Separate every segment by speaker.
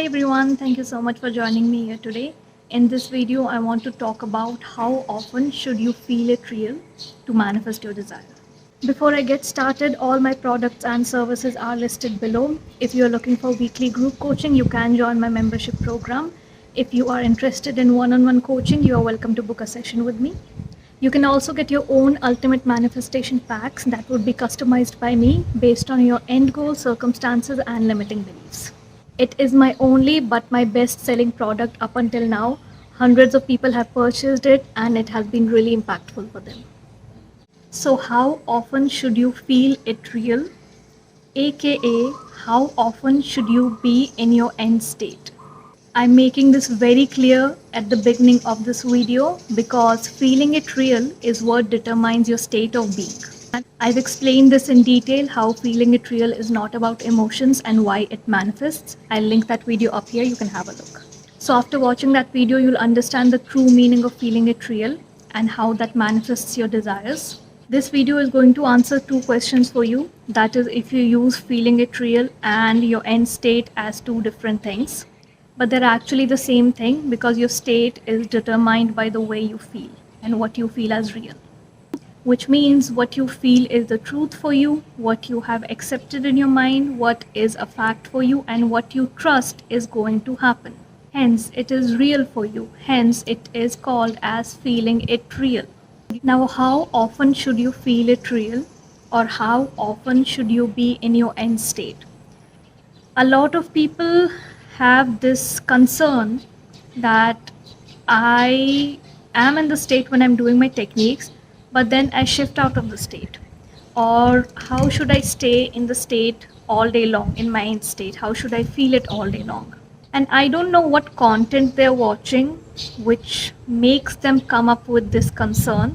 Speaker 1: everyone, thank you so much for joining me here today. In this video, I want to talk about how often should you feel it real to manifest your desire. Before I get started, all my products and services are listed below. If you're looking for weekly group coaching, you can join my membership program. If you are interested in one-on-one coaching, you are welcome to book a session with me. You can also get your own ultimate manifestation packs that would be customized by me based on your end goal, circumstances, and limiting beliefs. It is my only but my best selling product up until now. Hundreds of people have purchased it and it has been really impactful for them. So, how often should you feel it real? AKA, how often should you be in your end state? I'm making this very clear at the beginning of this video because feeling it real is what determines your state of being. I've explained this in detail how feeling it real is not about emotions and why it manifests. I'll link that video up here, you can have a look. So after watching that video, you'll understand the true meaning of feeling it real and how that manifests your desires. This video is going to answer two questions for you. That is, if you use feeling it real and your end state as two different things. But they're actually the same thing because your state is determined by the way you feel and what you feel as real. Which means what you feel is the truth for you, what you have accepted in your mind, what is a fact for you, and what you trust is going to happen. Hence, it is real for you. Hence, it is called as feeling it real. Now, how often should you feel it real, or how often should you be in your end state? A lot of people have this concern that I am in the state when I'm doing my techniques, but then I shift out of the state. Or how should I stay in the state all day long, in my end state? How should I feel it all day long? And I don't know what content they're watching which makes them come up with this concern.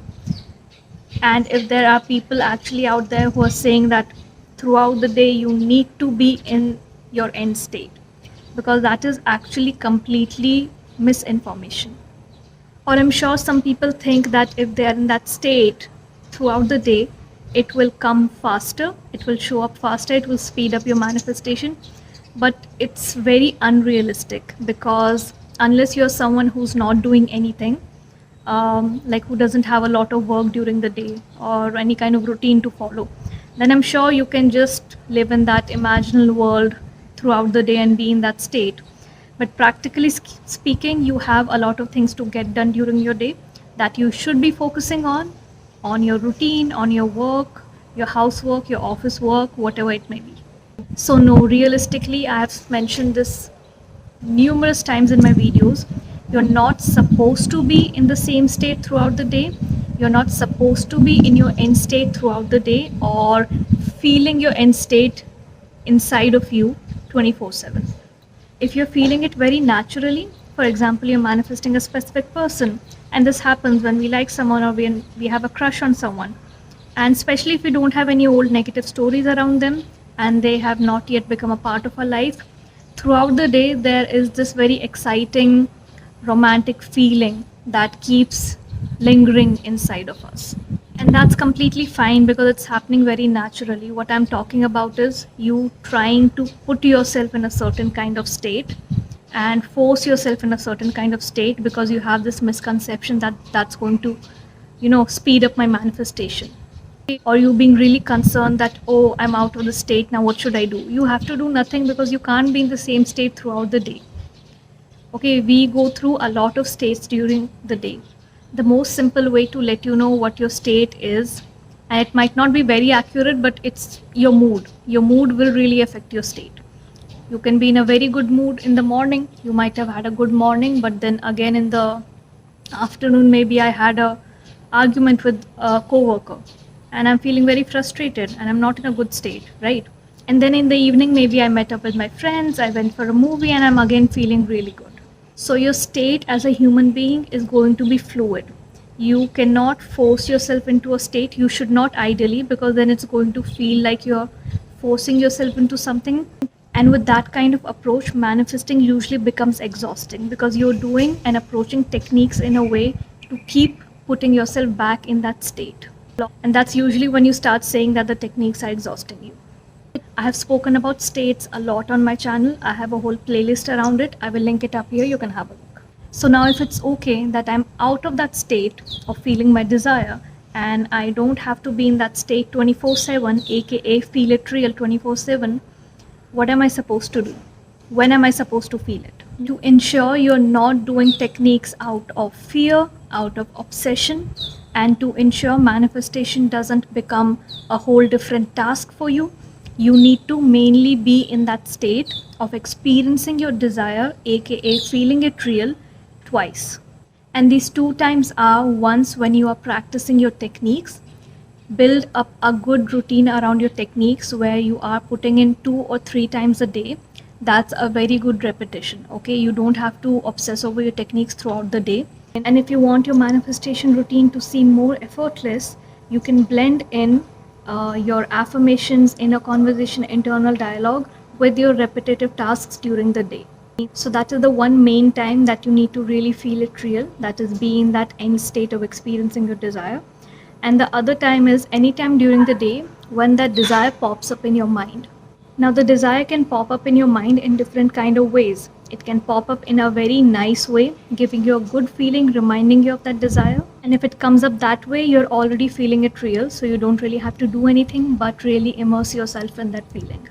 Speaker 1: And if there are people actually out there who are saying that throughout the day you need to be in your end state, because that is actually completely misinformation. Or I'm sure some people think that if they are in that state throughout the day, it will come faster, it will show up faster, it will speed up your manifestation. But it's very unrealistic because unless you're someone who's not doing anything, like who doesn't have a lot of work during the day or any kind of routine to follow, then I'm sure you can just live in that imaginal world throughout the day and be in that state. But practically speaking, you have a lot of things to get done during your day that you should be focusing on your routine, on your work, your housework, your office work, whatever it may be. So no, realistically, I have mentioned this numerous times in my videos. You're not supposed to be in the same state throughout the day. You're not supposed to be in your end state throughout the day or feeling your end state inside of you 24/7. If you're feeling it very naturally, for example, you're manifesting a specific person, and this happens when we like someone or when we have a crush on someone, and especially if we don't have any old negative stories around them and they have not yet become a part of our life, throughout the day there is this very exciting romantic feeling that keeps lingering inside of us. And that's completely fine because it's happening very naturally. What I'm talking about is you trying to put yourself in a certain kind of state and force yourself in a certain kind of state because you have this misconception that that's going to, speed up my manifestation. Or you being really concerned that, oh, I'm out of the state, now what should I do? You have to do nothing because you can't be in the same state throughout the day. Okay, we go through a lot of states during the day. The most simple way to let you know what your state is, and it might not be very accurate, but it's your mood. Your mood will really affect your state. You can be in a very good mood in the morning. You might have had a good morning, but then again in the afternoon, maybe I had a argument with a coworker and I'm feeling very frustrated and I'm not in a good state, right? And then in the evening, maybe I met up with my friends, I went for a movie and I'm again feeling really good. So your state as a human being is going to be fluid. You cannot force yourself into a state. You should not ideally, because then it's going to feel like you're forcing yourself into something. And with that kind of approach, manifesting usually becomes exhausting because you're doing and approaching techniques in a way to keep putting yourself back in that state. And that's usually when you start saying that the techniques are exhausting you. I have spoken about states a lot on my channel. I have a whole playlist around it. I will link it up here. You can have a look. So now if it's okay that I'm out of that state of feeling my desire and I don't have to be in that state 24/7, aka feel it real 24/7, what am I supposed to do? When am I supposed to feel it? To ensure you're not doing techniques out of fear, out of obsession, and to ensure manifestation doesn't become a whole different task for you, you need to mainly be in that state of experiencing your desire, aka feeling it real, twice. And these two times are once when you are practicing your techniques. Build up a good routine around your techniques where you are putting in 2 or 3 times a day. That's a very good repetition. Okay, you don't have to obsess over your techniques throughout the day. And if you want your manifestation routine to seem more effortless, you can blend in your affirmations, inner conversation, internal dialogue with your repetitive tasks during the day. So that is the one main time that you need to really feel it real, that is be in that end state of experiencing your desire. And the other time is anytime during the day when that desire pops up in your mind. Now the desire can pop up in your mind in different kind of ways. It can pop up in a very nice way, giving you a good feeling, reminding you of that desire. And if it comes up that way, you're already feeling it real, so you don't really have to do anything but really immerse yourself in that feeling.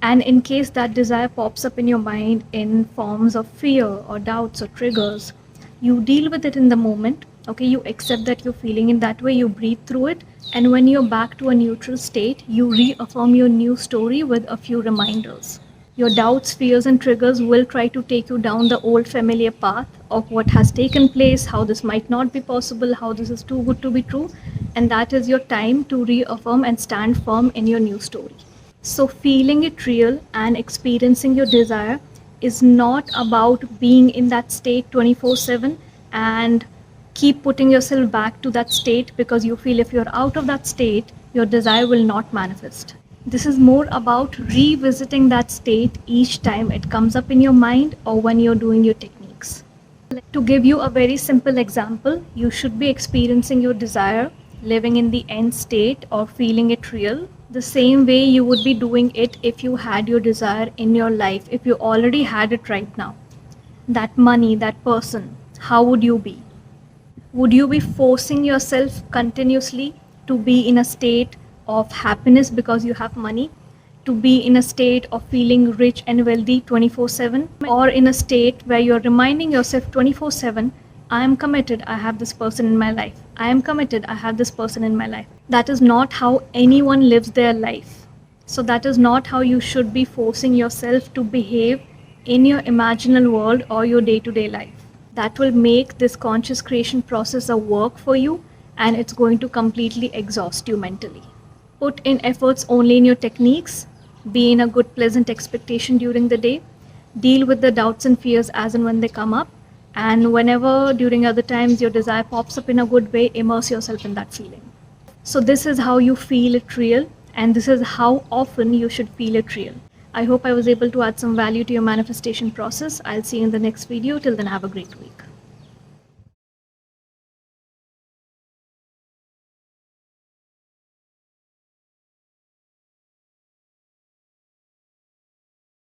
Speaker 1: And in case that desire pops up in your mind in forms of fear or doubts or triggers, you deal with it in the moment. Okay, you accept that you're feeling in that way, you breathe through it, and when you're back to a neutral state, you reaffirm your new story with a few reminders. Your doubts, fears, and triggers will try to take you down the old familiar path of what has taken place, how this might not be possible, how this is too good to be true, and that is your time to reaffirm and stand firm in your new story. So feeling it real and experiencing your desire is not about being in that state 24/7 and keep putting yourself back to that state because you feel if you're out of that state, your desire will not manifest. This is more about revisiting that state each time it comes up in your mind or when you're doing your techniques. To give you a very simple example, you should be experiencing your desire, living in the end state or feeling it real, the same way you would be doing it if you had your desire in your life, if you already had it right now. That money, that person, how would you be? Would you be forcing yourself continuously to be in a state of happiness because you have money, to be in a state of feeling rich and wealthy 24/7, or in a state where you're reminding yourself 24/7, I am committed, I have this person in my life. I am committed, I have this person in my life. That is not how anyone lives their life. So that is not how you should be forcing yourself to behave in your imaginal world or your day-to-day life. That will make this conscious creation process a work for you, and it's going to completely exhaust you mentally. Put in efforts only in your techniques, be in a good pleasant expectation during the day, deal with the doubts and fears as and when they come up, and whenever during other times your desire pops up in a good way, immerse yourself in that feeling. So this is how you feel it real, and this is how often you should feel it real. I hope I was able to add some value to your manifestation process. I'll see you in the next video. Till then, have a great week.